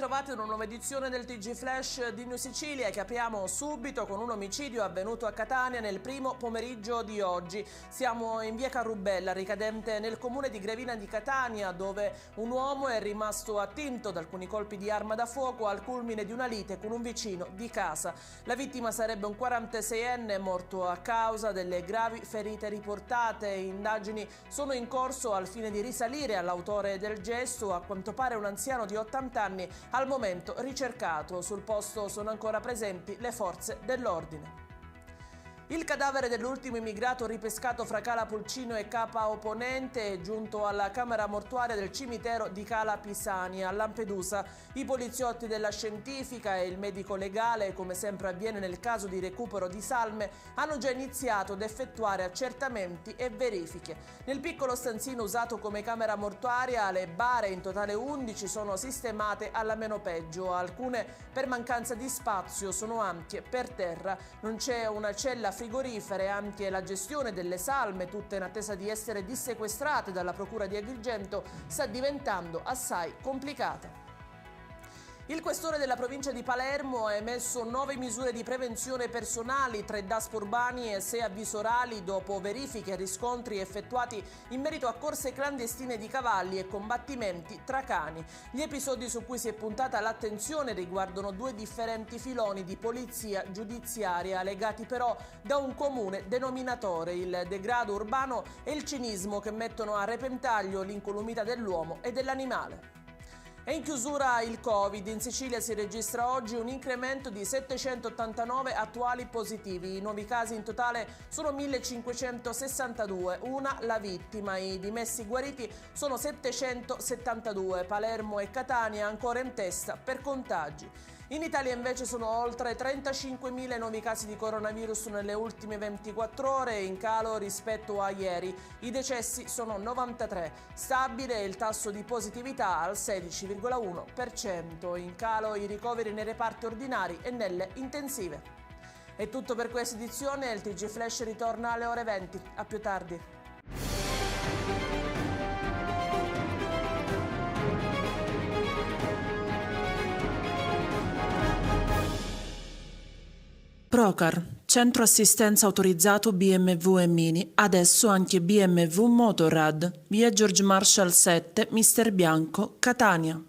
ritrovati in una nuova edizione del TG Flash di New Sicilia che apriamo subito con un omicidio avvenuto a Catania nel primo pomeriggio di oggi. Siamo in via Carrubella, ricadente nel comune di Grevina di Catania, dove un uomo è rimasto attinto da alcuni colpi di arma da fuoco al culmine di una lite con un vicino di casa. La vittima sarebbe un 46enne morto a causa delle gravi ferite riportate. Indagini sono in corso al fine di risalire all'autore del gesto, a quanto pare un anziano di 80 anni, al momento ricercato. Sul posto sono ancora presenti le forze dell'ordine. Il cadavere dell'ultimo immigrato ripescato fra Cala Pulcino e Capa Oponente è giunto alla camera mortuaria del cimitero di Cala Pisani a Lampedusa. I poliziotti della scientifica e il medico legale, come sempre avviene nel caso di recupero di salme, hanno già iniziato ad effettuare accertamenti e verifiche. Nel piccolo stanzino usato come camera mortuaria le bare, in totale 11, sono sistemate alla meno peggio. Alcune, per mancanza di spazio, sono ampie per terra. Non c'è una cella frigorifera e anche la gestione delle salme, tutte in attesa di essere dissequestrate dalla Procura di Agrigento, sta diventando assai complicata. Il questore della provincia di Palermo ha emesso 9 misure di prevenzione personali, 3 DASPO urbani e 6 avvisi orali dopo verifiche e riscontri effettuati in merito a corse clandestine di cavalli e combattimenti tra cani. Gli episodi su cui si è puntata l'attenzione riguardano 2 differenti filoni di polizia giudiziaria, legati però da un comune denominatore: il degrado urbano e il cinismo, che mettono a repentaglio l'incolumità dell'uomo e dell'animale. E in chiusura il Covid. In Sicilia si registra oggi un incremento di 789 attuali positivi. I nuovi casi in totale sono 1562, una la vittima. I dimessi guariti sono 772. Palermo e Catania ancora in testa per contagi. In Italia invece sono oltre 35.000 nuovi casi di coronavirus nelle ultime 24 ore, in calo rispetto a ieri. I decessi sono 93. Stabile il tasso di positività al 16,1%. In calo i ricoveri nei reparti ordinari e nelle intensive. È tutto per questa edizione. Il TG Flash ritorna alle ore 20. A più tardi. Procar, centro assistenza autorizzato BMW e Mini, adesso anche BMW Motorrad, via George Marshall 7, Mister Bianco, Catania.